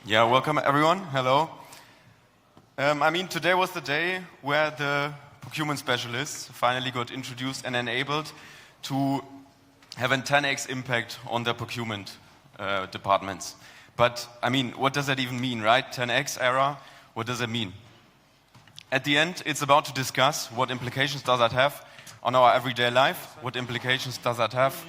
Yeah, welcome everyone. Hello. Today was the day where the procurement specialists finally got introduced and enabled to have a 10x impact on their procurement departments. But, what does that even mean, right? 10x era, what does it mean? At the end, it's about to discuss what implications does that have on our everyday life, what implications does that have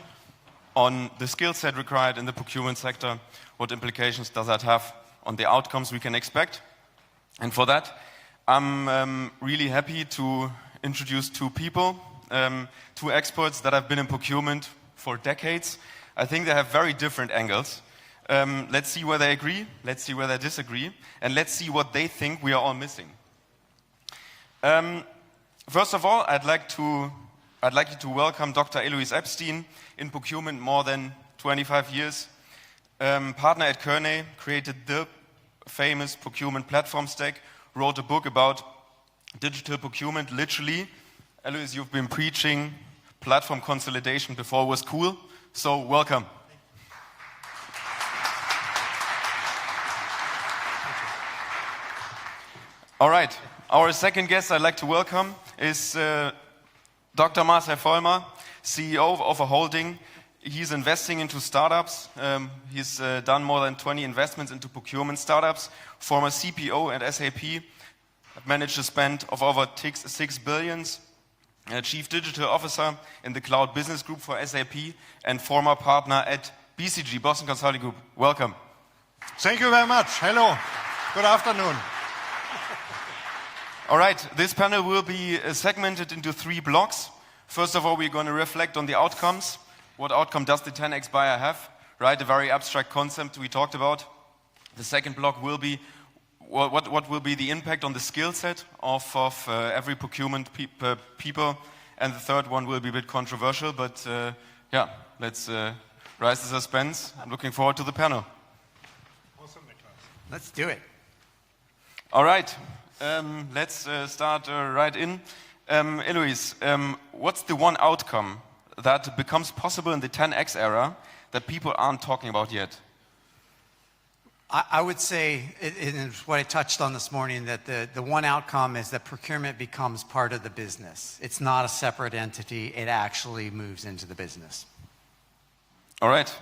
on the skill set required in the procurement sector, what implications does that have on the outcomes we can expect. And for that, I'm really happy to introduce two people, two experts that have been in procurement for decades. I think they have very different angles. Let's see where they agree, let's see where they disagree, and let's see what they think we are all missing. First of all, I'd like you to welcome Dr. Elouise Epstein, in procurement more than 25 years. Partner at Kearney, created the famous procurement platform stack, wrote a book about digital procurement, literally. Elouise, you've been preaching platform consolidation before it was cool, so welcome. All right, our second guest I'd like to welcome is Dr. Marcell Vollmer, CEO of a holding. He's investing into startups. He's done more than 20 investments into procurement startups. Former CPO at SAP, managed a spend of over 6 billion. Chief Digital Officer in the Cloud Business Group for SAP and former partner at BCG, Boston Consulting Group. Welcome. Thank you very much. Hello. Good afternoon. All right, this panel will be segmented into 3 blocks. First of all, we're going to reflect on the outcomes. What outcome does the 10x buyer have? Right, a very abstract concept we talked about. The second block will be what will be the impact on the skill set of every procurement people. And the third one will be a bit controversial, but let's rise the suspense. I'm looking forward to the panel. Awesome, Niklas. Let's do it. All right, let's start right in. Elouise, what's the one outcome that becomes possible in the 10x era that people aren't talking about yet? I would say, it is what I touched on this morning, that the one outcome is that procurement becomes part of the business. It's not a separate entity, it actually moves into the business. All right.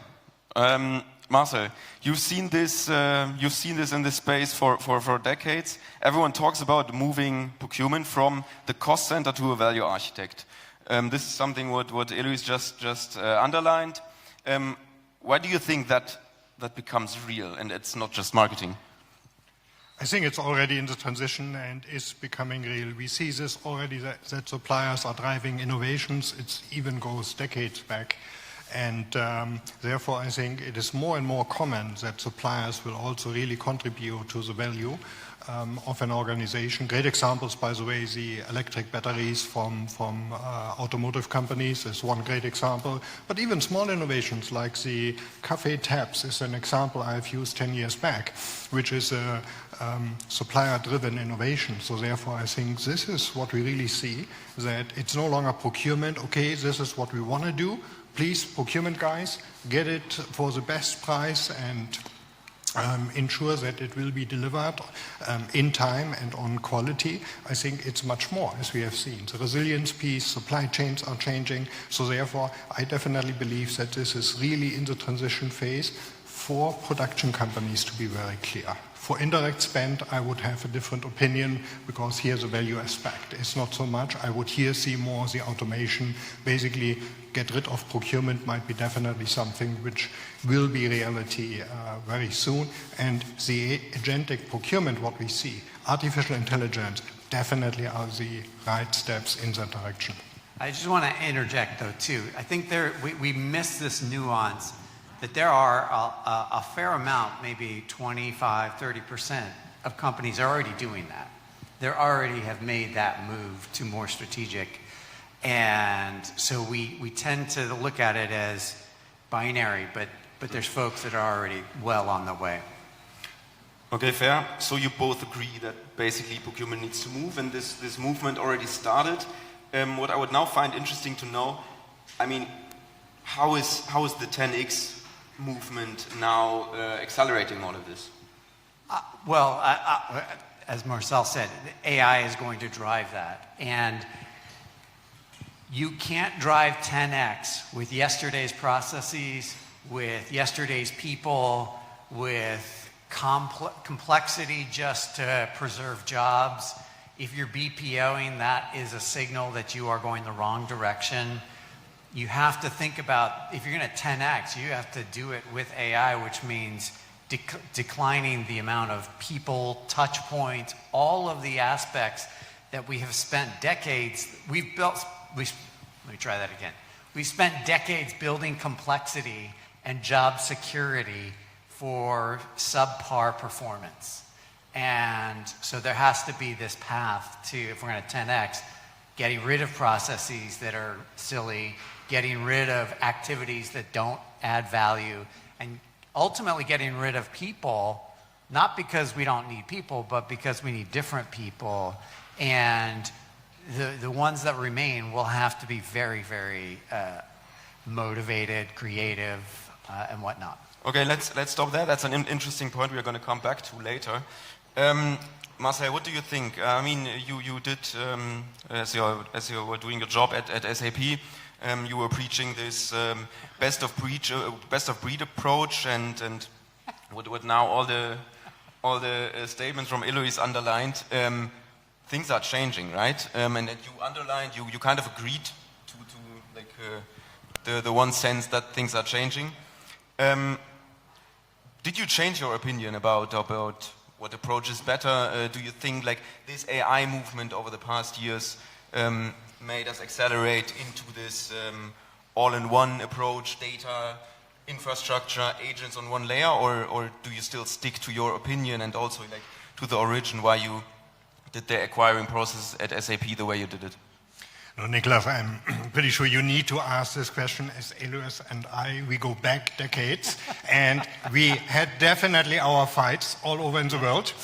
Marcell, you've seen this in this space for decades. Everyone talks about moving procurement from the cost center to a value architect. This is something what Elouise just underlined. Why do you think that becomes real and it's not just marketing? I think it's already in the transition and is becoming real. We see this already that suppliers are driving innovations. It even goes decades back. And therefore, I think it is more and more common that suppliers will also really contribute to the value of an organization. Great examples, by the way, the electric batteries from automotive companies is one great example. But even small innovations like the cafe taps is an example I've used 10 years back, which is a supplier-driven innovation. So therefore, I think this is what we really see, that it's no longer procurement. Okay, this is what we want to do. Please, procurement guys, get it for the best price and ensure that it will be delivered in time and on quality. I think it's much more, as we have seen. The resilience piece, supply chains are changing. So therefore, I definitely believe that this is really in the transition phase for production companies to be very clear. For indirect spend, I would have a different opinion because here the value aspect is not so much. I would here see more the automation. Basically, get rid of procurement might be definitely something which will be reality very soon. And the agentic procurement, what we see, artificial intelligence, definitely are the right steps in that direction. I just want to interject, though, too. I think we miss this nuance that there are a fair amount, maybe 25, 30% of companies are already doing that. They already have made that move to more strategic. And so we tend to look at it as binary, but there's folks that are already well on the way. Okay, fair. So you both agree that basically procurement needs to move, and this movement already started. What I would now find interesting to know, how is the 10x movement now accelerating all of this? As Marcell said, AI is going to drive that. And you can't drive 10x with yesterday's processes, with yesterday's people, with complexity just to preserve jobs. If you're BPOing, that is a signal that you are going the wrong direction. You have to think about, if you're going to 10x, you have to do it with AI, which means declining the amount of people, touch points, all of the aspects that we have spent decades, let me try that again. We've spent decades building complexity and job security for subpar performance. And so there has to be this path to, if we're going to 10x, getting rid of processes that are silly, getting rid of activities that don't add value, and ultimately getting rid of people, not because we don't need people, but because we need different people. And the ones that remain will have to be very, very motivated, creative, and whatnot. Okay, let's stop there. That's an interesting point we are going to come back to later. Marcell, what do you think? I mean, you did, as you were doing your job at SAP, you were preaching this best of breed approach, and what now all the statements from Elouise underlined, things are changing, right? And you underlined, you kind of agreed to like the one sense that things are changing. Did you change your opinion about what approach is better? Do you think like this AI movement over the past years made us accelerate into this all-in-one approach, data, infrastructure, agents on one layer, or do you still stick to your opinion and also like to the origin why you did the acquiring process at SAP the way you did it? No, Niklas, I'm pretty sure you need to ask this question, as Elouise and we go back decades, and we had definitely our fights all over in the world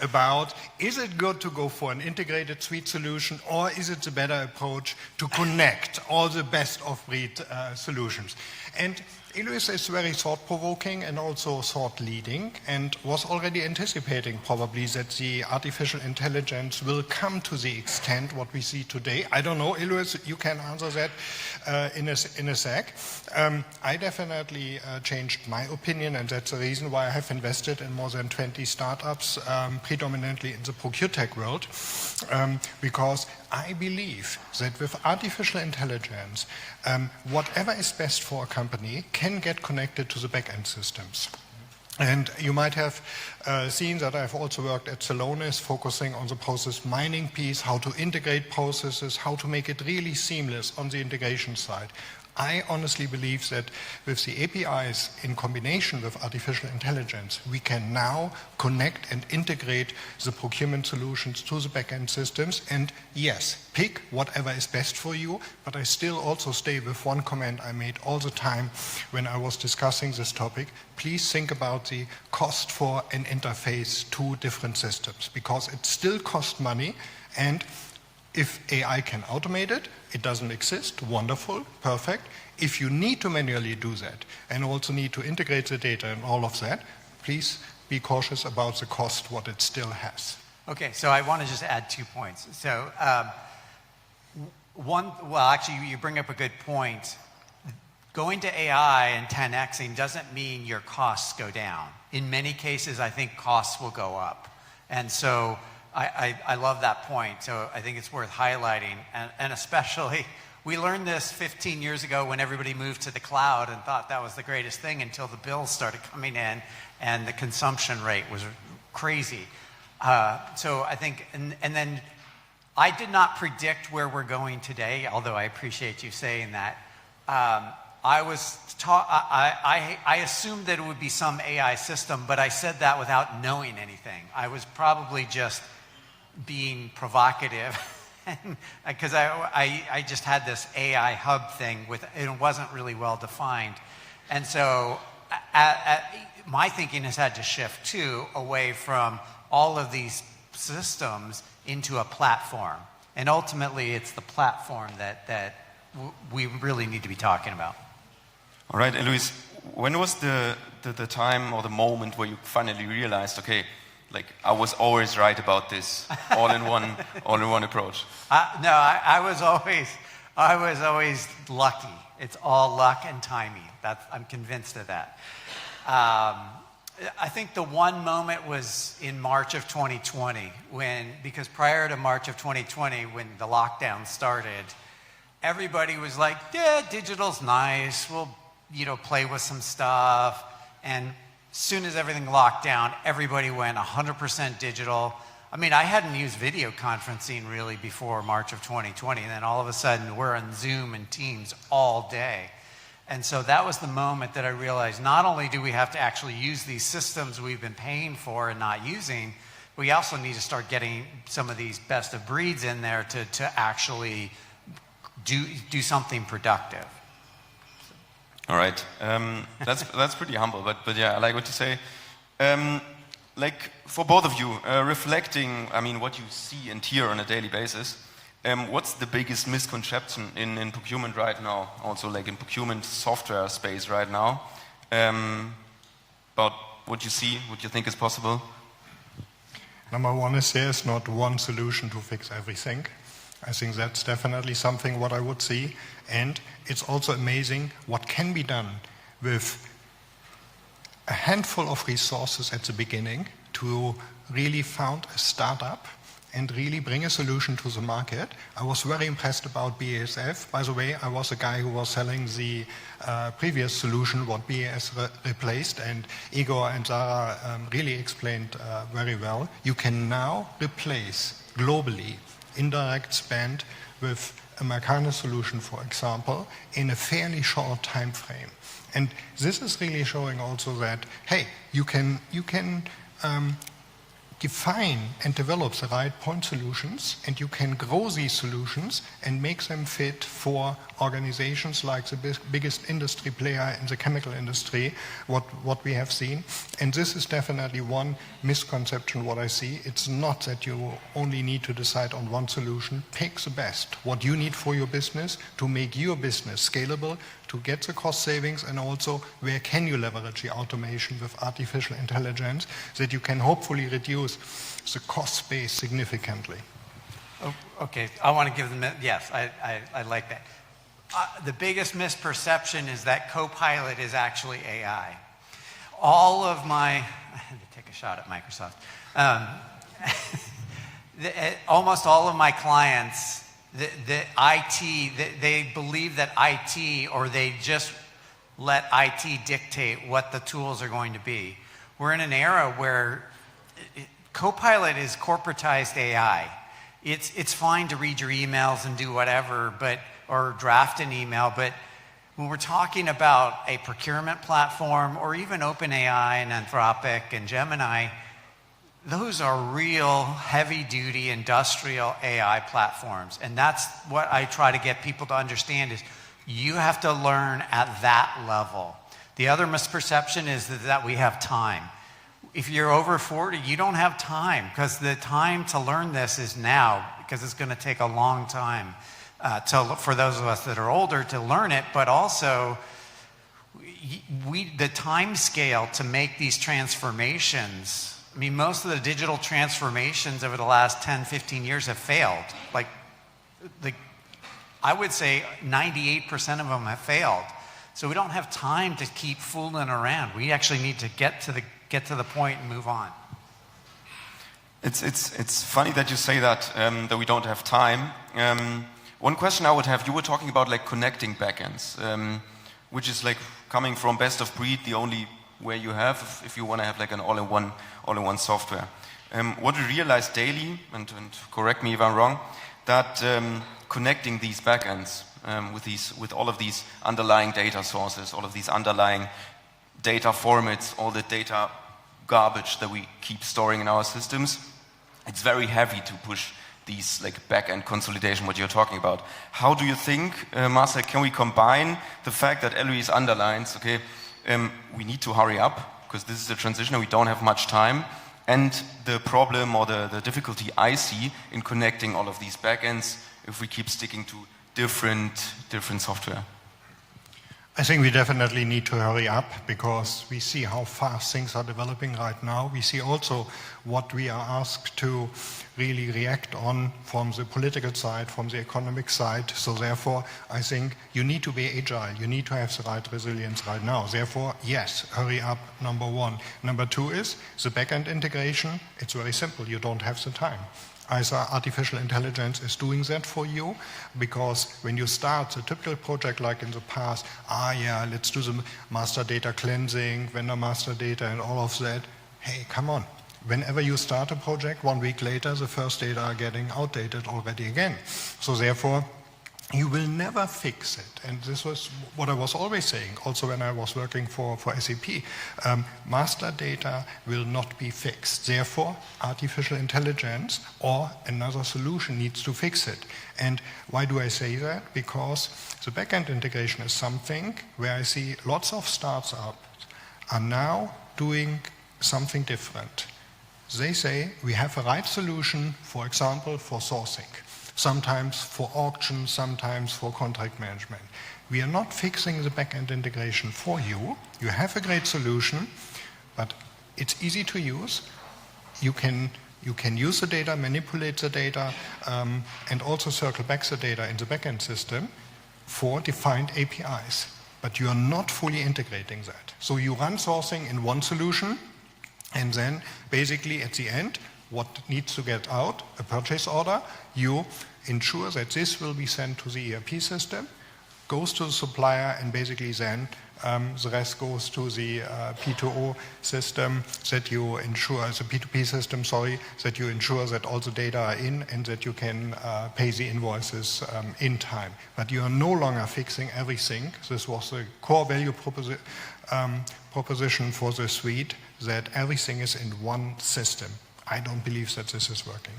about, is it good to go for an integrated suite solution, or is it a better approach to connect all the best of breed solutions? And Elouise is very thought-provoking and also thought-leading, and was already anticipating probably that the artificial intelligence will come to the extent what we see today. I don't know, Elouise, you can answer that in a sec. I definitely changed my opinion, and that's the reason why I have invested in more than 20 startups, predominantly in the ProcureTech world, because I believe that with artificial intelligence, whatever is best for a company can get connected to the back-end systems. And you might have seen that I've also worked at Celonis, focusing on the process mining piece, how to integrate processes, how to make it really seamless on the integration side. I honestly believe that with the APIs in combination with artificial intelligence, we can now connect and integrate the procurement solutions to the back-end systems. And yes, pick whatever is best for you, but I still also stay with one comment I made all the time when I was discussing this topic. Please think about the cost for an interface to different systems, because it still costs money, and if AI can automate it, it doesn't exist, wonderful, perfect. If you need to manually do that and also need to integrate the data and all of that, please be cautious about the cost, what it still has. Okay, so I want to just add 2 points. So actually you bring up a good point. Going to AI and 10xing doesn't mean your costs go down. In many cases, I think costs will go up. And so I love that point, so I think it's worth highlighting. And especially, we learned this 15 years ago when everybody moved to the cloud and thought that was the greatest thing until the bills started coming in and the consumption rate was crazy. So I think, and then I did not predict where we're going today, although I appreciate you saying that. I assumed that it would be some AI system, but I said that without knowing anything. I was probably just being provocative because I just had this AI hub thing it wasn't really well defined. And so my thinking has had to shift too, away from all of these systems into a platform. And ultimately it's the platform that we really need to be talking about. All right, Elouise, when was the time or the moment where you finally realized, okay, like I was always right about this all-in-one approach? No, I was always lucky. It's all luck and timing. I'm convinced of that. I think the one moment was in March of 2020 because prior to March of 2020, when the lockdown started, everybody was like, yeah, digital's nice. We'll, play with some stuff. And as soon as everything locked down, everybody went 100% digital. I mean, I hadn't used video conferencing really before March of 2020. And then all of a sudden, we're on Zoom and Teams all day. And so that was the moment that I realized not only do we have to actually use these systems we've been paying for and not using, we also need to start getting some of these best of breeds in there to actually do something productive. All right, that's pretty humble, but yeah, I like what you say. Like for both of you, reflecting, I mean, what you see and hear on a daily basis, what's the biggest misconception in procurement right now, also like in procurement software space right now, about what you see, what you think is possible? Number one is there's not one solution to fix everything. I think that's definitely something what I would see. And it's also amazing what can be done with a handful of resources at the beginning to really found a startup and really bring a solution to the market. I was very impressed about BASF. By the way, I was a guy who was selling the previous solution, what BAS replaced, and Igor and Zara really explained very well. You can now replace globally indirect spend with a Mercasphere solution, for example, in a fairly short time frame. And this is really showing also that, hey, you can define and develop the right point solutions, and you can grow these solutions and make them fit for organizations like the biggest industry player in the chemical industry, what we have seen. And this is definitely one misconception what I see. It's not that you only need to decide on one solution. Pick the best, what you need for your business to make your business scalable, to get the cost savings, and also where can you leverage the automation with artificial intelligence that you can hopefully reduce the cost base significantly. Oh, okay, I want to give them, yes, I like that. The biggest misperception is that Copilot is actually AI. All of my, I had to take a shot at Microsoft. Almost all of my clients, they believe that IT, or they just let IT dictate what the tools are going to be. We're in an era where Copilot is corporatized AI. It's fine to read your emails and do whatever, or draft an email, but when we're talking about a procurement platform, or even OpenAI and Anthropic and Gemini, those are real heavy-duty industrial AI platforms. And that's what I try to get people to understand is you have to learn at that level. The other misperception is that we have time. If you're over 40, you don't have time, because the time to learn this is now, because it's going to take a long time for those of us that are older to learn it, but also the time scale to make these transformations. I mean, most of the digital transformations over the last 10, 15 years have failed. I would say 98% of them have failed. So we don't have time to keep fooling around. We actually need to get to the point and move on. It's funny that you say that we don't have time. One question I would have, you were talking about like connecting backends, which is like coming from best of breed, the only way you have if you want to have like an all-in-one software. What we realize daily, and correct me if I'm wrong, that connecting these backends with all of these underlying data sources, all of these underlying data formats, all the data garbage that we keep storing in our systems, it's very heavy to push these like back-end consolidation, what you're talking about. How do you think, Marcell, can we combine the fact that Elouise underlines, okay, we need to hurry up because this is a transition and we don't have much time, and the problem or the difficulty I see in connecting all of these backends if we keep sticking to different software? I think we definitely need to hurry up because we see how fast things are developing right now. We see also what we are asked to really react on from the political side, from the economic side. So therefore, I think you need to be agile. You need to have the right resilience right now. Therefore, yes, hurry up, number one. Number two is the back-end integration. It's very simple. You don't have the time. Either artificial intelligence is doing that for you, because when you start a typical project like in the past, let's do the master data cleansing, vendor master data and all of that. Hey, come on. Whenever you start a project, 1 week later, the first data are getting outdated already again. So therefore, you will never fix it. And this was what I was always saying, also when I was working for SAP. Master data will not be fixed. Therefore, artificial intelligence or another solution needs to fix it. And why do I say that? Because the backend integration is something where I see lots of startups are now doing something different. They say we have a right solution, for example, for sourcing. Sometimes for auction, sometimes for contract management. We are not fixing the back-end integration for you. You have a great solution, but it's easy to use. You can use the data, manipulate the data, and also circle back the data in the back-end system for defined APIs. But you are not fully integrating that. So you run sourcing in one solution, and then basically at the end, what needs to get out, a purchase order, you ensure that this will be sent to the ERP system, goes to the supplier, and basically then the rest goes to the P2O system that you ensure, the P2P system, that you ensure that all the data are in and that you can pay the invoices in time. But you are no longer fixing everything. This was the core value proposition for the suite, that everything is in one system. I don't believe that this is working.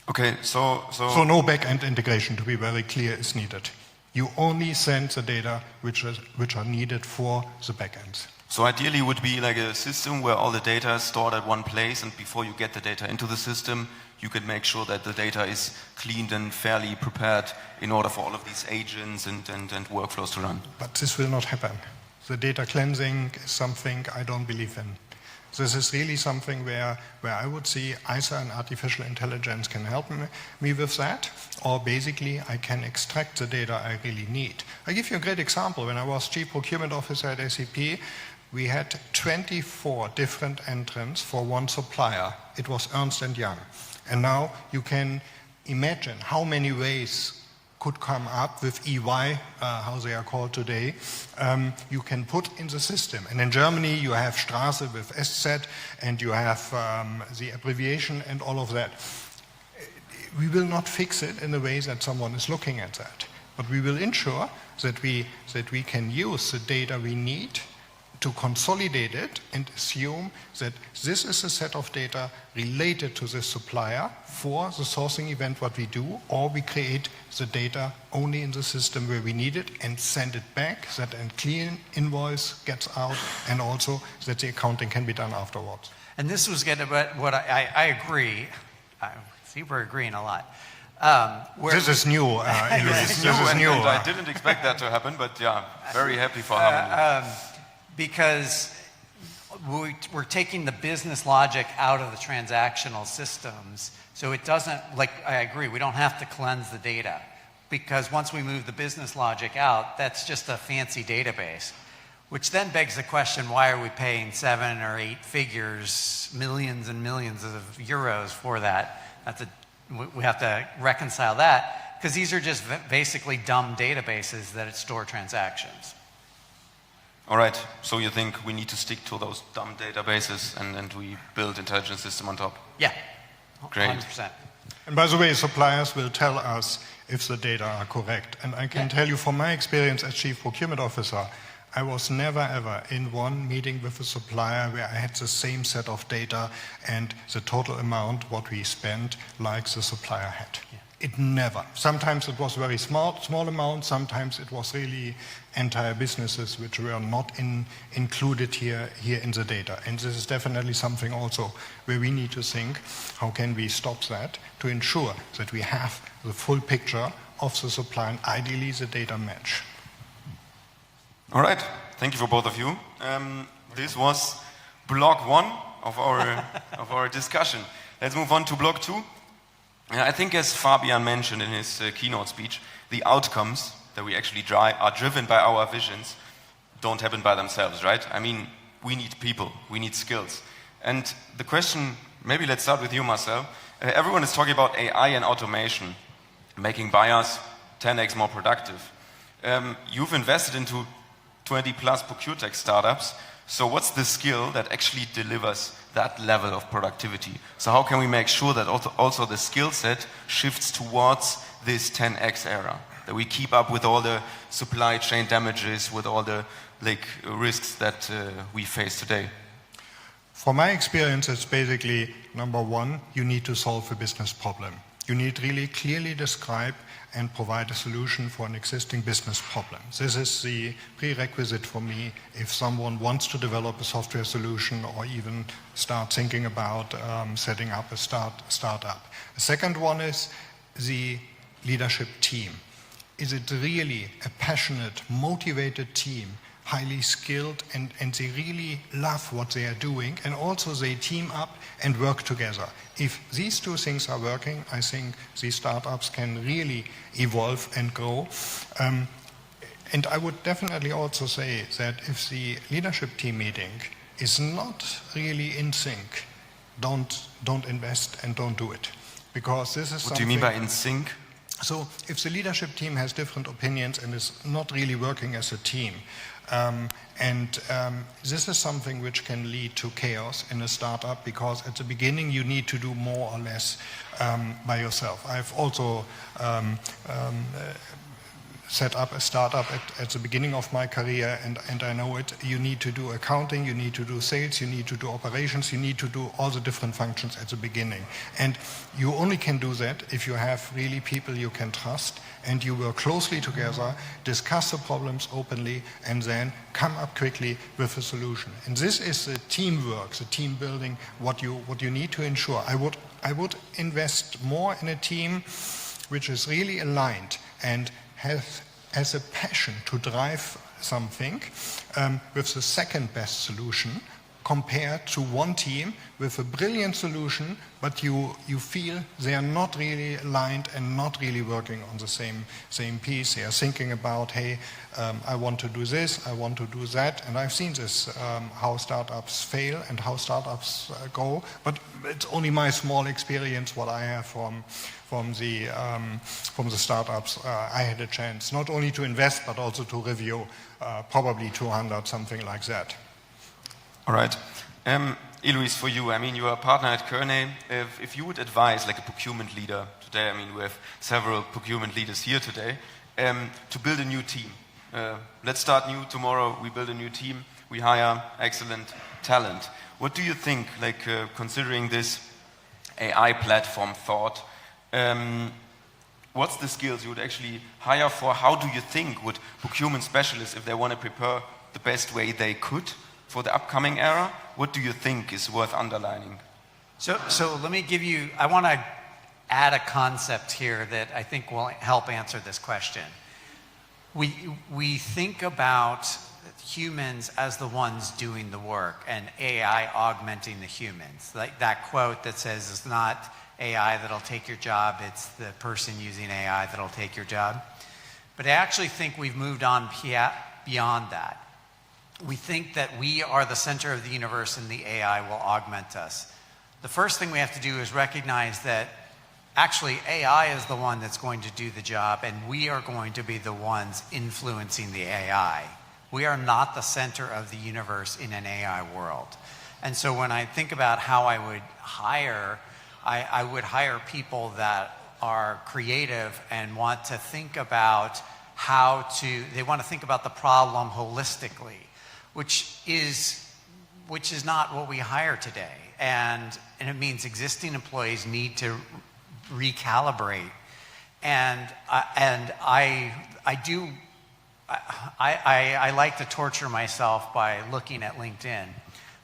Okay, so no back-end integration, to be very clear, is needed. You only send the data which are needed for the backends. So ideally it would be like a system where all the data is stored at one place, and before you get the data into the system, you can make sure that the data is cleaned and fairly prepared in order for all of these agents and workflows to run. But this will not happen. The data cleansing is something I don't believe in. This is really something where I would see either an artificial intelligence can help me with that, or basically I can extract the data I really need. I give you a great example. When I was Chief Procurement Officer at SAP, we had 24 different entrants for one supplier. It was Ernst & Young. And now you can imagine how many ways could come up with EY, how they are called today, you can put in the system. And in Germany, you have Straße with SZ, and you have the abbreviation and all of that. We will not fix it in the way that someone is looking at that. But we will ensure that we can use the data we need to consolidate it and assume that this is a set of data related to the supplier for the sourcing event what we do, or we create the data only in the system where we need it and send it back, that a clean invoice gets out, and also that the accounting can be done afterwards. And this was what I agree. See, we're agreeing a lot. This is new, Elouise. This is new. And I didn't expect that to happen, but yeah, very happy for Harmony. Because we're taking the business logic out of the transactional systems. So it doesn't, like, I agree, we don't have to cleanse the data. Because once we move the business logic out, that's just a fancy database. Which then begs the question, why are we paying 7 or 8 figures, millions and millions of euros for that? We have to reconcile that, because these are just basically dumb databases that store transactions. All right, so you think we need to stick to those dumb databases and we build intelligent system on top? Yeah, great. 100%. And by the way, suppliers will tell us if the data are correct. And I can tell you from my experience as Chief Procurement Officer, I was never ever in one meeting with a supplier where I had the same set of data and the total amount what we spent like the supplier had. Yeah. It never. Sometimes it was very small amount, sometimes it was really entire businesses which were not included here in the data. And this is definitely something also where we need to think, how can we stop that to ensure that we have the full picture of the supply and ideally the data match. All right, thank you for both of you. This was block 1 of our discussion. Let's move on to block 2. I think, as Fabian mentioned in his keynote speech, the outcomes that we actually are driven by our visions don't happen by themselves, right? I mean, we need people, we need skills. And the question, maybe let's start with you, Marcell. Everyone is talking about AI and automation, making buyers 10x more productive. You've invested into 20 plus ProcureTech startups. So what's the skill that actually delivers that level of productivity? So how can we make sure that also the skill set shifts towards this 10x era? That we keep up with all the supply chain damages, with all the risks that we face today? From my experience, it's basically, number one, you need to solve a business problem. You need really clearly describe and provide a solution for an existing business problem. This is the prerequisite for me if someone wants to develop a software solution or even start thinking about setting up a startup. The second one is the leadership team. Is it really a passionate, motivated team, highly skilled, and they really love what they are doing, and also they team up and work together? If these two things are working, I think these startups can really evolve and grow. And I would definitely also say that if the leadership team meeting is not really in sync, don't invest and don't do it. Because this is something... What do you mean by in sync? So if the leadership team has different opinions and is not really working as a team, this is something which can lead to chaos in a startup, because at the beginning you need to do more or less by yourself. I've also set up a startup at the beginning of my career, and I know it. You need to do accounting, you need to do sales, you need to do operations, you need to do all the different functions at the beginning. And you only can do that if you have really people you can trust, and you work closely together, discuss the problems openly, and then come up quickly with a solution. And this is the teamwork, the team building, what you need to ensure. I would invest more in a team which is really aligned and has a passion to drive something with the second best solution, compared to one team with a brilliant solution, but you feel they are not really aligned and not really working on the same piece. They are thinking about, hey, I want to do this, I want to do that, and I've seen this, how startups fail and how startups go, but it's only my small experience what I have from the startups. I had a chance not only to invest but also to review probably 200, something like that. All right. Elouise, for you, I mean, you are a partner at Kearney. If you would advise like a procurement leader today, I mean, we have several procurement leaders here today, to build a new team. Let's start new tomorrow, we build a new team, we hire excellent talent. What do you think, like considering this AI platform thought, what's the skills you would actually hire for? How do you think would procurement specialists, if they want to prepare the best way they could for the upcoming era, what do you think is worth underlining? So let me give you, I want to add a concept here that I think will help answer this question. We think about humans as the ones doing the work and AI augmenting the humans. Like that quote that says, it's not AI that'll take your job, it's the person using AI that'll take your job. But I actually think we've moved on beyond that. We think that we are the center of the universe and the AI will augment us. The first thing we have to do is recognize that actually AI is the one that's going to do the job, and we are going to be the ones influencing the AI. We are not the center of the universe in an AI world. And so when I think about how I would hire, I would hire people that are creative and want to think about they want to think about the problem holistically, which is not what we hire today. And it means existing employees need to recalibrate. And I like to torture myself by looking at LinkedIn.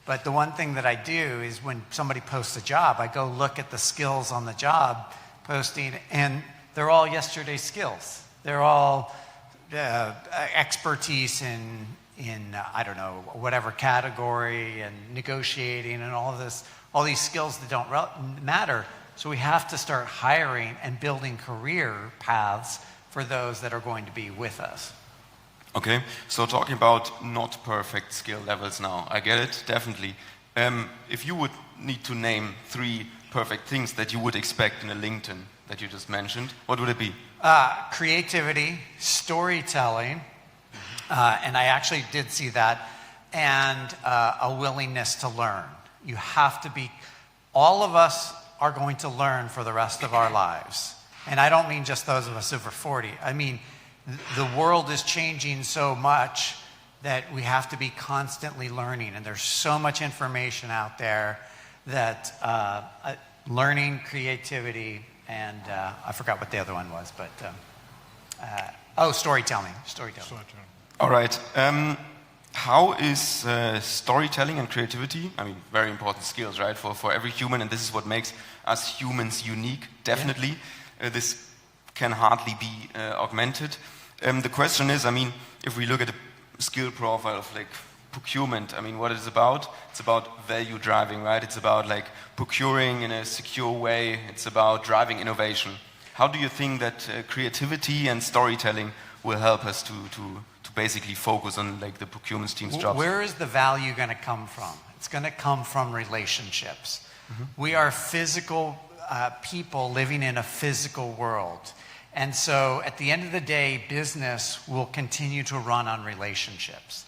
But the one thing that I do is when somebody posts a job, I go look at the skills on the job posting, and they're all yesterday's skills. They're all expertise in I don't know, whatever category, and negotiating and all these skills that don't matter. So we have to start hiring and building career paths for those that are going to be with us. Okay, so talking about not perfect skill levels now, I get it, definitely. If you would need to name 3 perfect things that you would expect in a LinkedIn that you just mentioned, what would it be? Creativity, storytelling, and I actually did see that, and a willingness to learn. You have to be, all of us are going to learn for the rest of our lives. And I don't mean just those of us over 40. I mean, the world is changing so much that we have to be constantly learning. And there's so much information out there that learning, creativity, and I forgot what the other one was, but storytelling. All right. How is storytelling and creativity, I mean, very important skills, right, for every human, and this is what makes us humans unique, definitely. Yeah. This can hardly be augmented. The question is, I mean, if we look at a skill profile of like procurement, I mean, what it's about value driving, right? It's about like procuring in a secure way. It's about driving innovation. How do you think that creativity and storytelling will help us to basically focus on like the procurement team's jobs? Where is the value going to come from? It's going to come from relationships. Mm-hmm. We are physical people living in a physical world. And so at the end of the day, business will continue to run on relationships.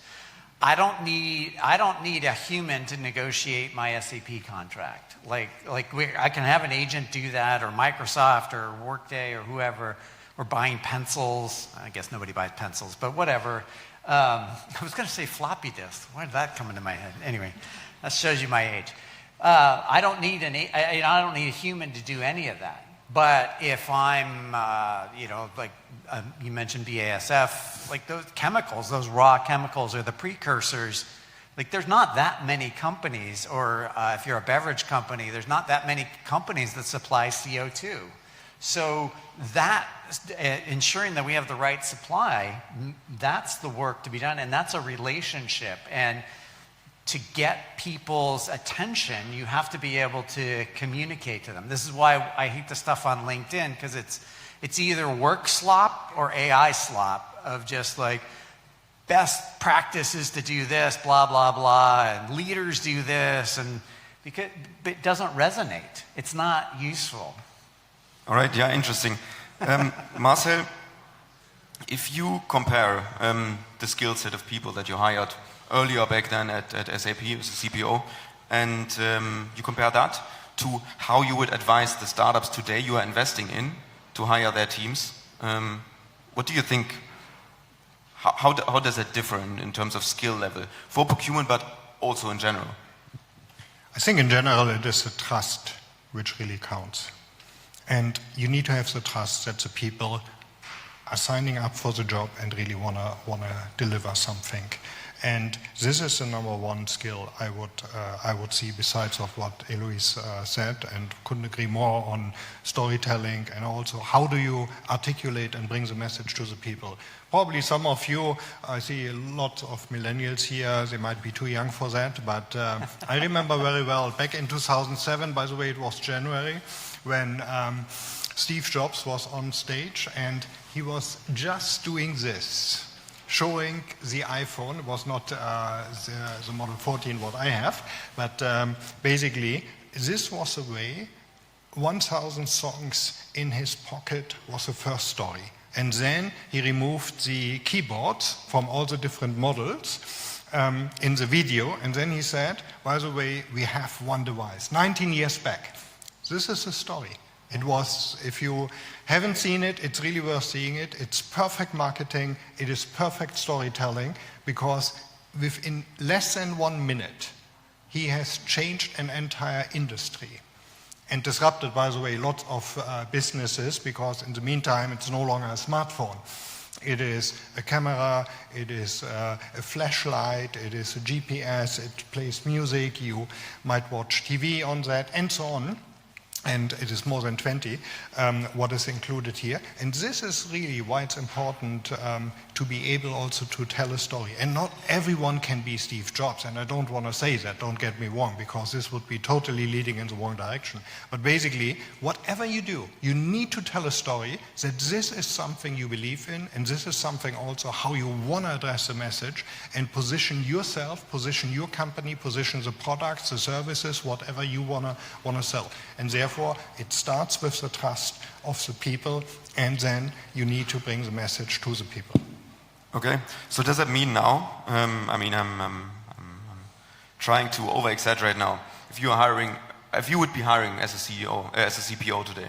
I don't need a human to negotiate my SAP contract. I can have an agent do that, or Microsoft or Workday or whoever. We're buying pencils. I guess nobody buys pencils, but whatever. I was going to say floppy disk. Why did that come into my head? Anyway, that shows you my age. I don't need a human to do any of that. But if I'm, you mentioned BASF, like those chemicals, those raw chemicals or the precursors, like there's not that many companies, or if you're a beverage company, there's not that many companies that supply CO2. So that, ensuring that we have the right supply, that's the work to be done, and that's a relationship. And to get people's attention, you have to be able to communicate to them. This is why I hate the stuff on LinkedIn, because it's either work slop or AI slop of just like best practices to do this, blah, blah, blah, and leaders do this, and because it doesn't resonate. It's not useful. All right, yeah, interesting. Marcell, if you compare the skill set of people that you hired earlier back then at SAP as a CPO, and you compare that to how you would advise the startups today you are investing in to hire their teams, what do you think, how does that differ in terms of skill level for procurement, but also in general? I think in general it is the trust which really counts. And you need to have the trust that the people are signing up for the job and really wanna deliver something. And this is the number one skill I would see, besides of what Elouise said, and couldn't agree more on storytelling, and also how do you articulate and bring the message to the people. Probably some of you, I see a lot of millennials here, they might be too young for that, but I remember very well, back in 2007, by the way, it was January, when Steve Jobs was on stage and he was just doing this, showing the iPhone. It was not the Model 14 what I have, but basically this was the way 1,000 songs in his pocket was the first story. And then he removed the keyboards from all the different models in the video, and then he said, by the way, we have one device. 19 years back. This is the story. It was, if you haven't seen it, it's really worth seeing it. It's perfect marketing. It is perfect storytelling, because within less than 1 minute, he has changed an entire industry and disrupted, by the way, lots of businesses, because in the meantime, it's no longer a smartphone. It is a camera, it is a flashlight, it is a GPS, it plays music, you might watch TV on that, and so on. and it is more than 20, what is included here. And this is really why it's important to be able also to tell a story. And not everyone can be Steve Jobs, and I don't want to say that, don't get me wrong, because this would be totally leading in the wrong direction. But basically, whatever you do, you need to tell a story that this is something you believe in, and this is something also how you want to address the message, and position yourself, position your company, position the products, the services, whatever you want to sell. And therefore, it starts with the trust of the people, and then you need to bring the message to the people. Okay, so does that mean now, I'm trying to over-exaggerate now, if you would be hiring as a CEO, as a CPO today,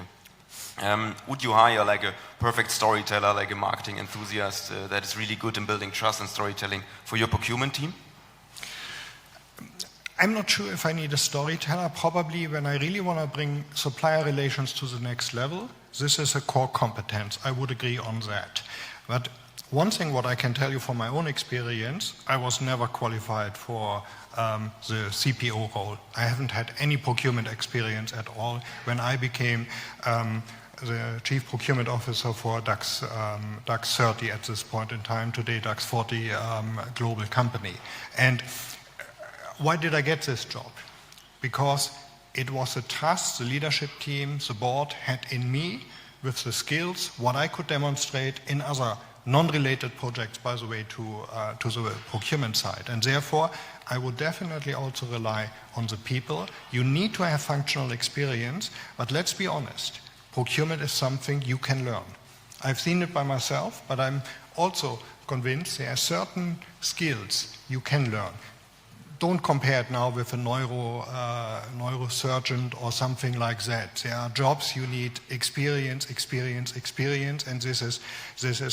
would you hire like a perfect storyteller, like a marketing enthusiast that is really good in building trust and storytelling for your procurement team? I'm not sure if I need a storyteller. Probably when I really want to bring supplier relations to the next level, this is a core competence. I would agree on that. But one thing what I can tell you from my own experience, I was never qualified for the CPO role. I haven't had any procurement experience at all. When I became the Chief Procurement Officer for DAX 30 at this point in time, today DAX 40 global company. And why did I get this job? Because it was a trust the leadership team, the board had in me with the skills, what I could demonstrate in other non-related projects, by the way, to the procurement side. And therefore, I would definitely also rely on the people. You need to have functional experience, but let's be honest, procurement is something you can learn. I've seen it by myself, but I'm also convinced there are certain skills you can learn. Don't compare it now with a neurosurgeon or something like that. There are jobs you need experience, and this is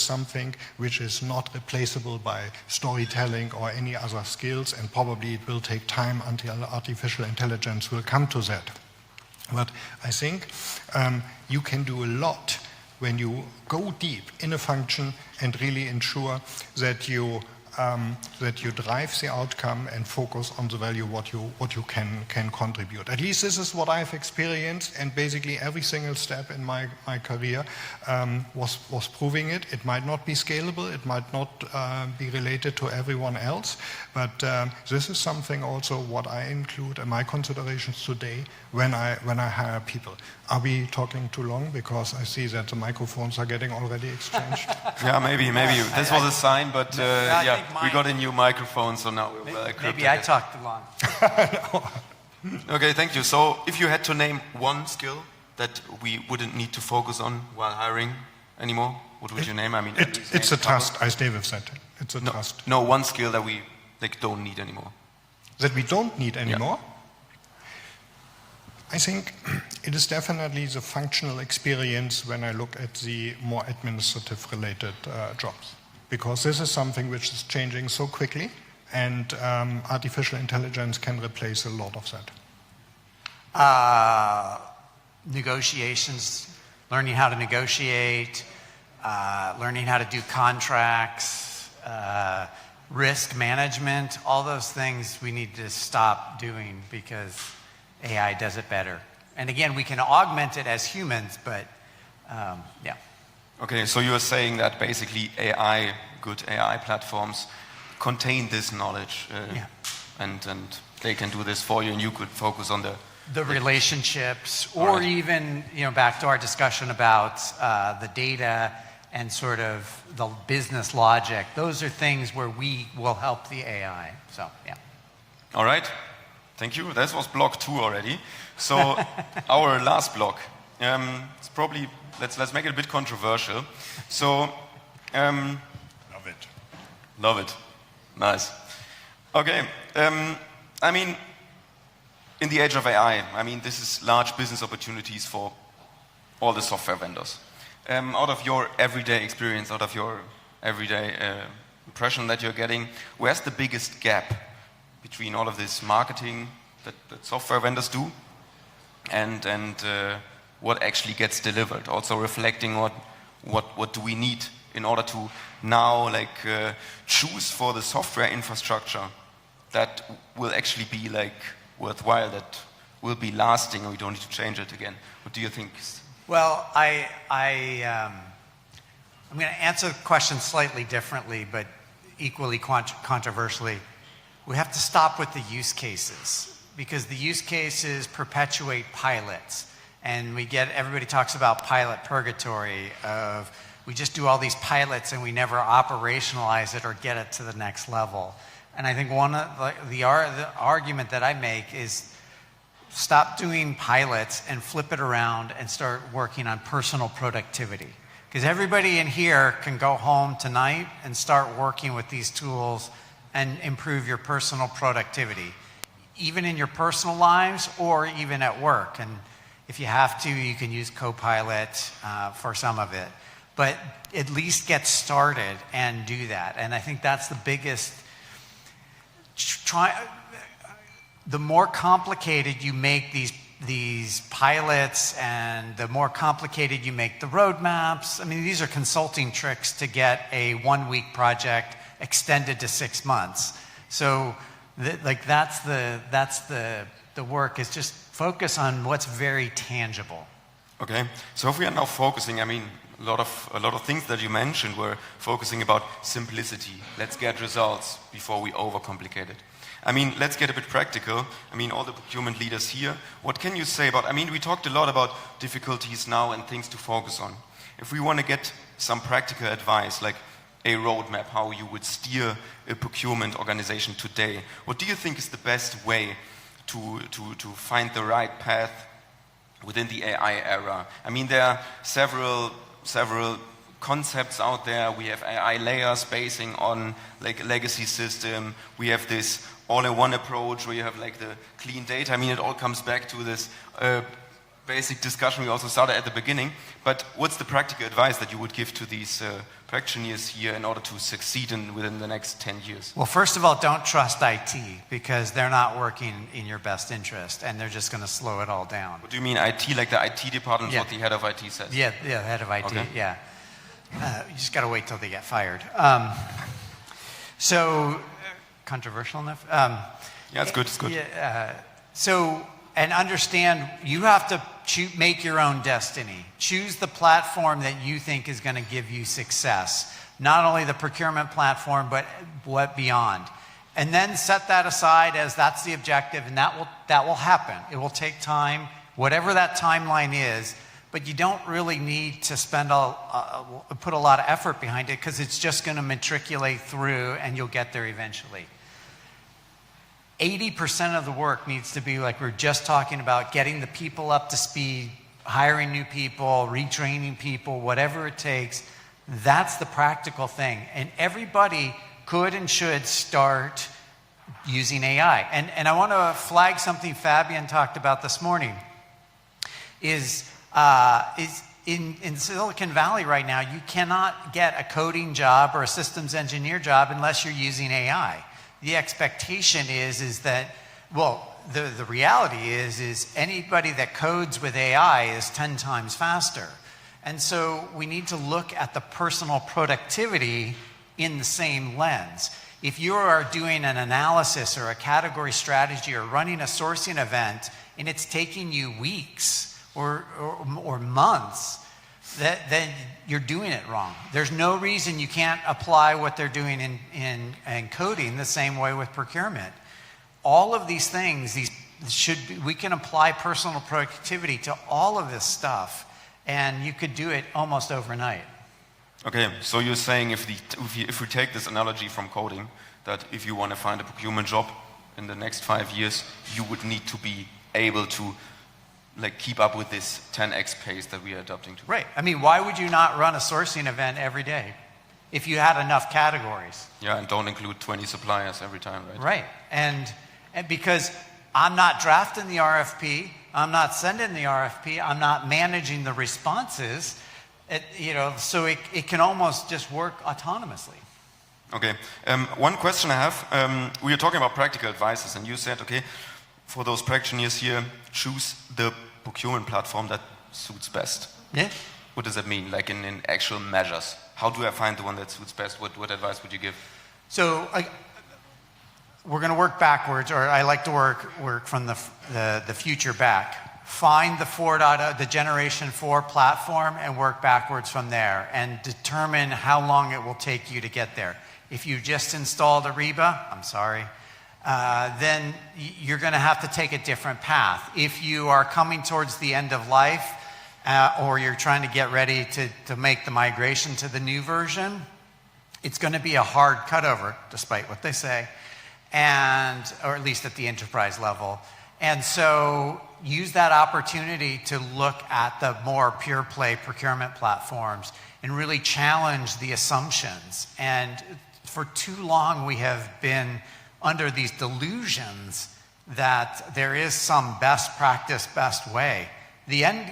something which is not replaceable by storytelling or any other skills, and probably it will take time until artificial intelligence will come to that. But I think you can do a lot when you go deep in a function and really ensure that you drive the outcome and focus on the value what you can contribute. At least this is what I've experienced, and basically every single step in my career was proving it. It might not be scalable, it might not be related to everyone else, but this is something also what I include in my considerations today when I hire people. Are we talking too long? Because I see that the microphones are getting already exchanged. Yeah, maybe. This was a sign, but we got a new microphone, so now we're well equipped. Maybe I talked too long. Okay, thank you. So if you had to name one skill that we wouldn't need to focus on while hiring anymore, what would you name? It's a trust. I stay with that. It's a trust. No, one skill that we don't need anymore. That we don't need anymore? Yeah. I think it is definitely the functional experience when I look at the more administrative related jobs. Because this is something which is changing so quickly, and artificial intelligence can replace a lot of that. Negotiations, learning how to negotiate, learning how to do contracts, risk management, all those things we need to stop doing because AI does it better. And again, we can augment it as humans, but yeah. Okay, so you're saying that basically good AI platforms contain this knowledge, and they can do this for you, and you could focus on the relationships, or even back to our discussion about the data and sort of the business logic. Those are things where we will help the AI. So yeah. All right. Thank you. That was block 2 already. So our last block. It's probably let's make it a bit controversial. So love it. Nice. Okay. In the age of AI, this is large business opportunities for all the software vendors. Out of your everyday experience, out of your everyday impression that you're getting, where's the biggest gap between all of this marketing that software vendors do and what actually gets delivered? Also reflecting what do we need in order to now choose for the software infrastructure that will actually be worthwhile, that will be lasting and we don't need to change it again? What do you think? Well, I'm going to answer the question slightly differently, but equally controversially. We have to stop with the use cases, because the use cases perpetuate pilots. And everybody talks about pilot purgatory of we just do all these pilots and we never operationalize it or get it to the next level. And I think one of the argument that I make is stop doing pilots and flip it around and start working on personal productivity. Because everybody in here can go home tonight and start working with these tools and improve your personal productivity, even in your personal lives or even at work. And if you have to, you can use Copilot for some of it. But at least get started and do that. And I think that's the biggest. The more complicated you make these pilots and the more complicated you make the roadmaps. I mean, these are consulting tricks to get a 1-week project extended to 6 months. So that's the work, is just focus on what's very tangible. Okay, so if we are now focusing, I mean, a lot of things that you mentioned were focusing about simplicity. Let's get results before we overcomplicate it. I mean, let's get a bit practical. I mean, all the procurement leaders here, what can you say about, I mean, we talked a lot about difficulties now and things to focus on. If we want to get some practical advice, like a roadmap, how you would steer a procurement organization today, what do you think is the best way to find the right path within the AI era? I mean, there are several concepts out there. We have AI layers basing on like a legacy system. We have this all-in-one approach where you have like the clean data. I mean, it all comes back to this basic discussion we also started at the beginning. But what's the practical advice that you would give to these practitioners here in order to succeed within the next 10 years? Well, first of all, don't trust IT, because they're not working in your best interest and they're just going to slow it all down. What do you mean IT, like the IT department, Yeah. what the head of IT says? Yeah, the head of IT, Okay. yeah. You just got to wait till they get fired. Controversial enough? Yeah, it's good, it's good. And understand, you have to make your own destiny. Choose the platform that you think is going to give you success. Not only the procurement platform, but what beyond. And then set that aside as that's the objective, and that will happen. It will take time, whatever that timeline is, but you don't really need to put a lot of effort behind it, because it's just going to matriculate through and you'll get there eventually. 80% of the work needs to be, like we were just talking about, getting the people up to speed, hiring new people, retraining people, whatever it takes. That's the practical thing. And everybody could and should start using AI. And I want to flag something Fabian talked about this morning, is in Silicon Valley right now, you cannot get a coding job or a systems engineer job unless you're using AI. The expectation is that, well, the reality is anybody that codes with AI is 10 times faster. And so we need to look at the personal productivity in the same lens. If you are doing an analysis or a category strategy or running a sourcing event and it's taking you weeks or months, then you're doing it wrong. There's no reason you can't apply what they're doing in coding the same way with procurement. All of these things, we can apply personal productivity to all of this stuff, and you could do it almost overnight. Okay, so you're saying if we take this analogy from coding, that if you want to find a procurement job in the next 5 years, you would need to be able to like keep up with this 10x pace that we are adopting to. Right. I mean, why would you not run a sourcing event every day if you had enough categories? Yeah, and don't include 20 suppliers every time, right? Right. And because I'm not drafting the RFP, I'm not sending the RFP, I'm not managing the responses, so it can almost just work autonomously. Okay. One question I have, we were talking about practical advices, and you said, okay, for those practitioners here, choose the procurement platform that suits best. Yeah. What does that mean, like in actual measures? How do I find the one that suits best? What advice would you give? So we're going to work backwards, or I like to work from the future back. Find the 4.0, the Generation 4 platform, and work backwards from there, and determine how long it will take you to get there. If you just installed Ariba, I'm sorry, then you're going to have to take a different path. If you are coming towards the end of life, or you're trying to get ready to make the migration to the new version, it's going to be a hard cutover, despite what they say, or at least at the enterprise level. And so use that opportunity to look at the more pure play procurement platforms and really challenge the assumptions. And for too long, we have been under these delusions that there is some best practice, best way. The end,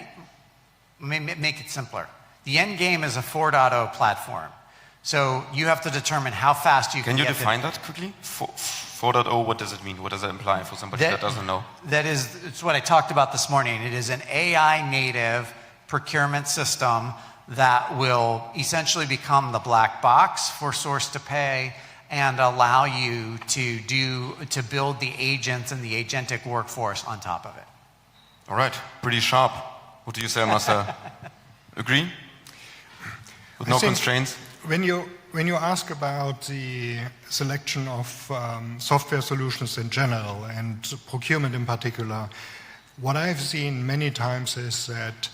make it simpler. The end game is a 4.0 platform. So you have to determine how fast you can get. Can you define that quickly? 4.0, what does it mean? What does it imply for somebody that doesn't know? It's what I talked about this morning. It is an AI native procurement system that will essentially become the black box for source to pay and allow you to build the agents and the agentic workforce on top of it. All right, pretty sharp. What do you say, Marcell? Agree? With no constraints? When you ask about the selection of software solutions in general and procurement in particular, what I've seen many times is that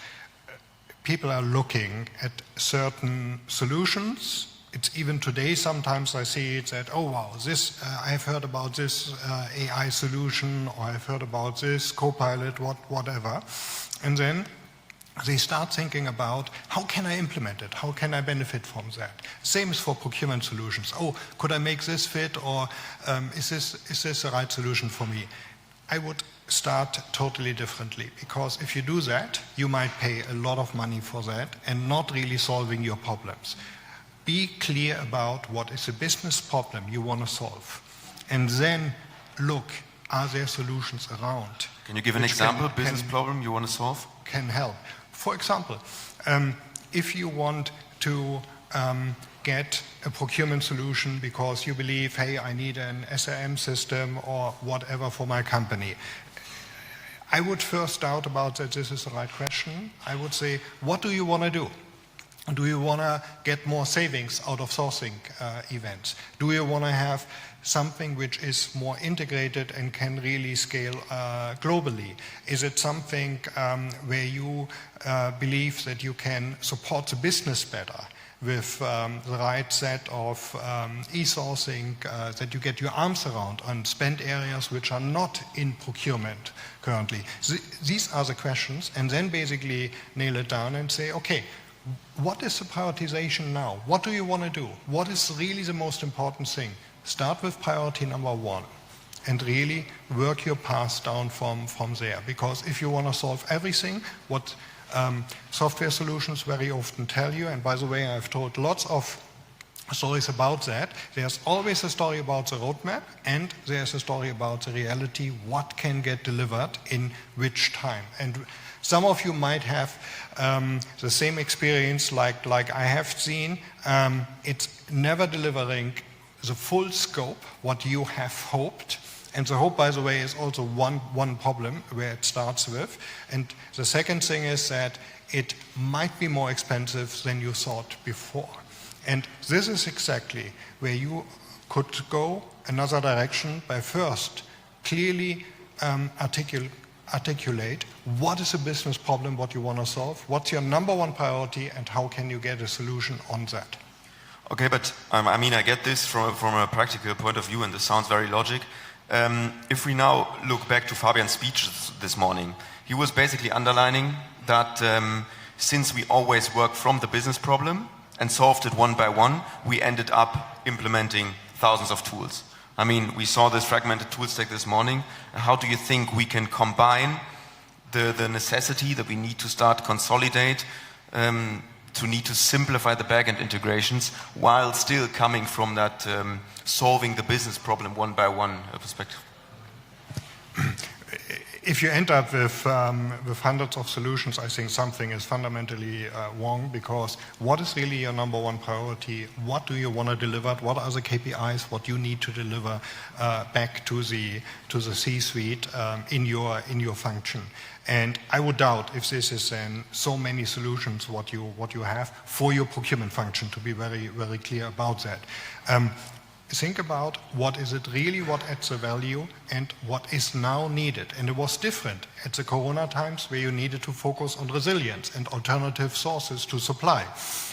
people are looking at certain solutions. It's even today, sometimes I see it that, oh wow, this I've heard about this AI solution, or I've heard about this Copilot, whatever. And then they start thinking about, how can I implement it? How can I benefit from that? Same is for procurement solutions. Oh, could I make this fit, or is this the right solution for me? I would start totally differently, because if you do that, you might pay a lot of money for that and not really solving your problems. Be clear about what is a business problem you want to solve, and then look, are there solutions around? Can you give an example, business problem you want to solve? Can help. For example, if you want to get a procurement solution because you believe, hey, I need an SRM system or whatever for my company, I would first doubt about that this is the right question. I would say, what do you want to do? Do you want to get more savings out of sourcing events? Do you want to have something which is more integrated and can really scale globally? Is it something where you believe that you can support the business better with the right set of e-sourcing, that you get your arms around on spend areas which are not in procurement currently? These are the questions, and then basically nail it down and say, okay, what is the prioritization now? What do you want to do? What is really the most important thing? Start with priority number one and really work your path down from there. Because if you want to solve everything, what software solutions very often tell you, and by the way, I've told lots of stories about that, there's always a story about the roadmap and there's a story about the reality, what can get delivered in which time. And some of you might have the same experience like I have seen. It's never delivering the full scope, what you have hoped. And the hope, by the way, is also one problem where it starts with. And the second thing is that it might be more expensive than you thought before. And this is exactly where you could go another direction by first clearly articulate what is a business problem, what you want to solve, what's your number one priority, and how can you get a solution on that. Okay, but I mean, I get this from a practical point of view, and this sounds very logic. If we now look back to Fabian's speech this morning, he was basically underlining that since we always work from the business problem and solved it one by one, we ended up implementing thousands of tools. I mean, we saw this fragmented tool stack this morning. How do you think we can combine the necessity that we need to start consolidate, to need to simplify the backend integrations while still coming from that solving the business problem one by one perspective? if you end up with hundreds of solutions, I think something is fundamentally wrong, because what is really your number one priority? What do you want to deliver? What are the KPIs? What you need to deliver back to the C-suite in your function? And I would doubt if this is then so many solutions what you have for your procurement function, to be very, very clear about that. Think about what is it really, what adds the value, and what is now needed. And it was different at the Corona times, where you needed to focus on resilience and alternative sources to supply.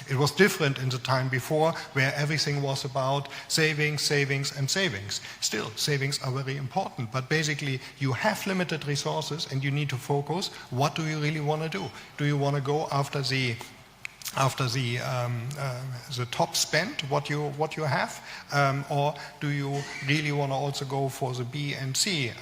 It was different in the time before, where everything was about savings, savings, and savings. Still, savings are very important, but basically you have limited resources and you need to focus. What do you really want to do? Do you want to go after the top spend, what you have, or do you really want to also go for the B and C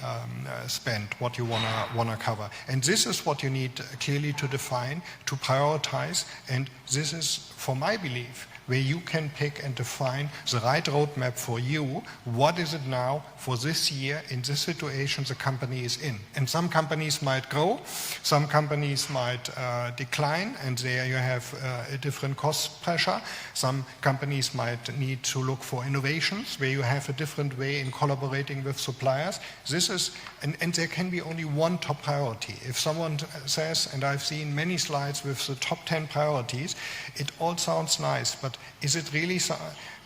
spend, what you want to cover? And this is what you need clearly to define, to prioritize, and this is, for my belief, where you can pick and define the right roadmap for you. What is it now for this year in this situation the company is in? And some companies might grow, some companies might decline, and there you have a different cost pressure. Some companies might need to look for innovations, where you have a different way in collaborating with suppliers. This is, and there can be only one top priority. If someone says, and I've seen many slides with the top 10 priorities, it all sounds nice, but is it really so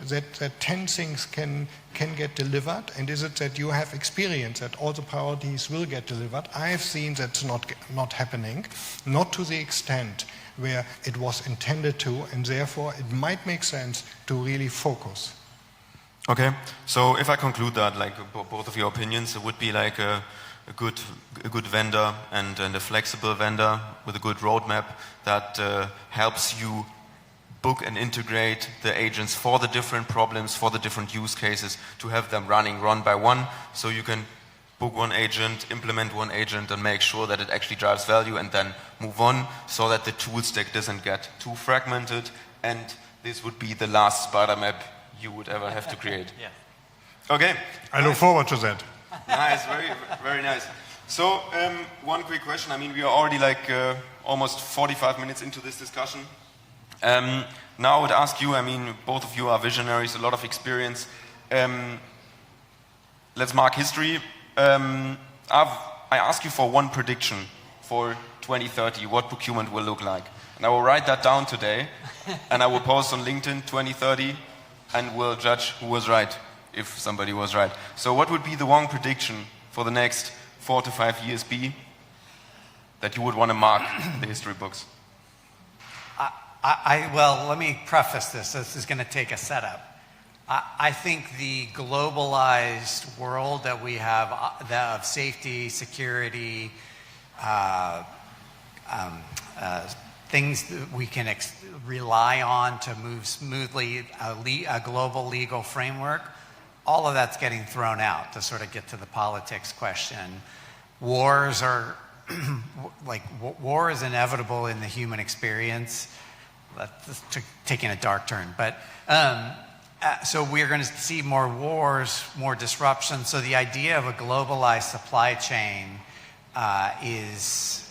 that 10 things can get delivered? And is it that you have experience that all the priorities will get delivered? I have seen that's not happening, not to the extent where it was intended to, and therefore it might make sense to really focus. Okay, so if I conclude that, like both of your opinions, it would be like a good vendor and a flexible vendor with a good roadmap that helps you book and integrate the agents for the different problems, for the different use cases, to have them running one by one, so you can book one agent, implement one agent, and make sure that it actually drives value, and then move on, so that the tool stack doesn't get too fragmented, and this would be the last spider map you would ever have to create. Yeah. Okay. I look forward to that. Nice, very, very nice. So, one quick question. I mean, we are already like almost 45 minutes into this discussion. Now I would ask you, I mean, both of you are visionaries, a lot of experience. Let's mark history. I ask you for one prediction for 2030, what procurement will look like. And I will write that down today, and I will post on LinkedIn 2030, and we'll judge who was right, if somebody was right. So what would be the one prediction for the next 4 to 5 years be that you would want to mark in the history books? Well, let me preface this. This is going to take a setup. I think the globalized world that we have, of safety, security, things that we can rely on to move smoothly, a global legal framework, all of that's getting thrown out, to sort of get to the politics question. Wars are, war is inevitable in the human experience. That's taking a dark turn, but so we're going to see more wars, more disruption. So the idea of a globalized supply chain is,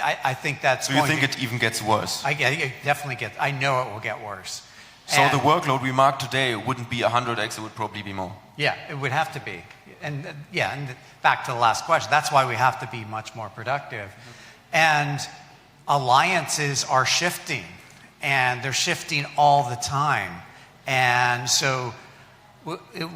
I think that's. So you think it even gets worse? It definitely gets. I know it will get worse. So the workload we mark today wouldn't be 100x; it would probably be more. Yeah, it would have to be. And and back to the last question. That's why we have to be much more productive. And alliances are shifting. And they're shifting all the time. And so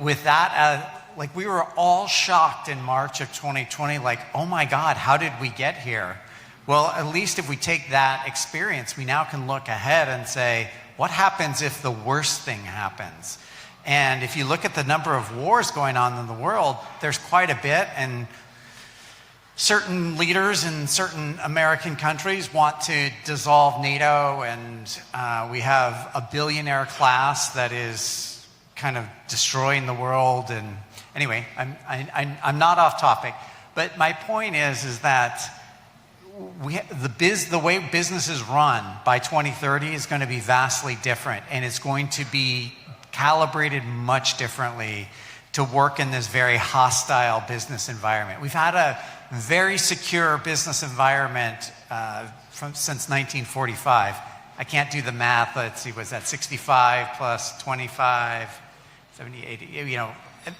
with that, like, we were all shocked in March of 2020, like, oh my God, how did we get here? Well, at least if we take that experience, we now can look ahead and say, what happens if the worst thing happens? And if you look at the number of wars going on in the world, there's quite a bit, and certain leaders in certain American countries want to dissolve NATO, and we have a billionaire class that is kind of destroying the world. And anyway, I'm not off topic, but my point is that the way businesses run by 2030 is going to be vastly different, and it's going to be calibrated much differently to work in this very hostile business environment. We've had a very secure business environment since 1945. I can't do the math. Let's see, was that 65 plus 25, 70, 80,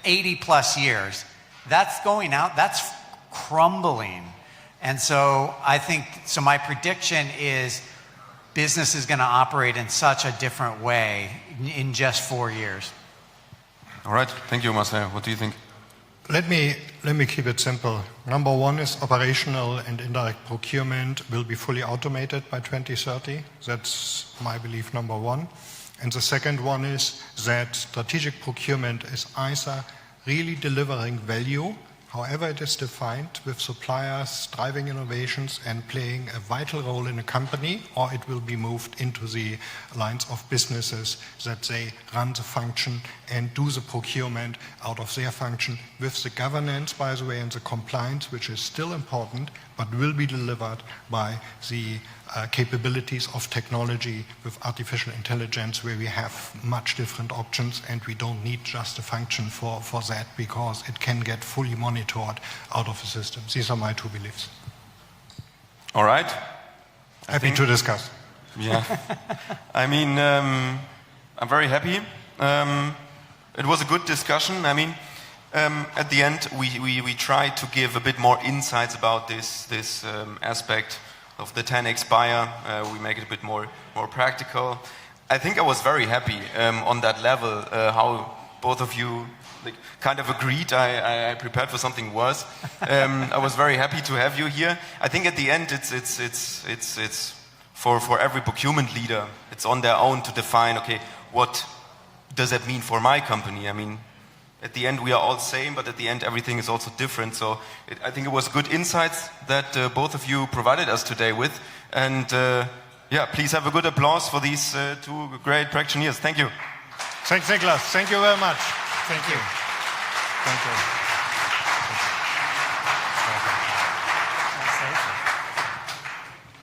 80 plus years. That's going out, that's crumbling. And so I think, so my prediction is business is going to operate in such a different way in just 4 years. All right, thank you, Marcell. What do you think? Let me keep it simple. Number one is operational and indirect procurement will be fully automated by 2030. That's my belief, number one. And the second one is that strategic procurement is either really delivering value, however it is defined, with suppliers driving innovations and playing a vital role in a company, or it will be moved into the lines of businesses that they run the function and do the procurement out of their function with the governance, by the way, and the compliance, which is still important, but will be delivered by the capabilities of technology with artificial intelligence, where we have much different options and we don't need just a function for that, because it can get fully monitored out of the system. These are my two beliefs. All right. Happy to discuss. Yeah. I mean, I'm very happy. It was a good discussion. I mean, at the end, we tried to give a bit more insights about this aspect of the 10x buyer. We make it a bit more practical. I think I was very happy on that level, how both of you kind of agreed. I prepared for something worse. I was very happy to have you here. I think at the end, it's for every procurement leader, it's on their own to define, okay, what does that mean for my company? I mean, at the end, we are all same, but at the end, everything is also different. So I think it was good insights that both of you provided us today with. And yeah, please have a good applause for these two great practitioners. Thank you. Thanks, Niklas. Thank you very much. Thank you. Thank you.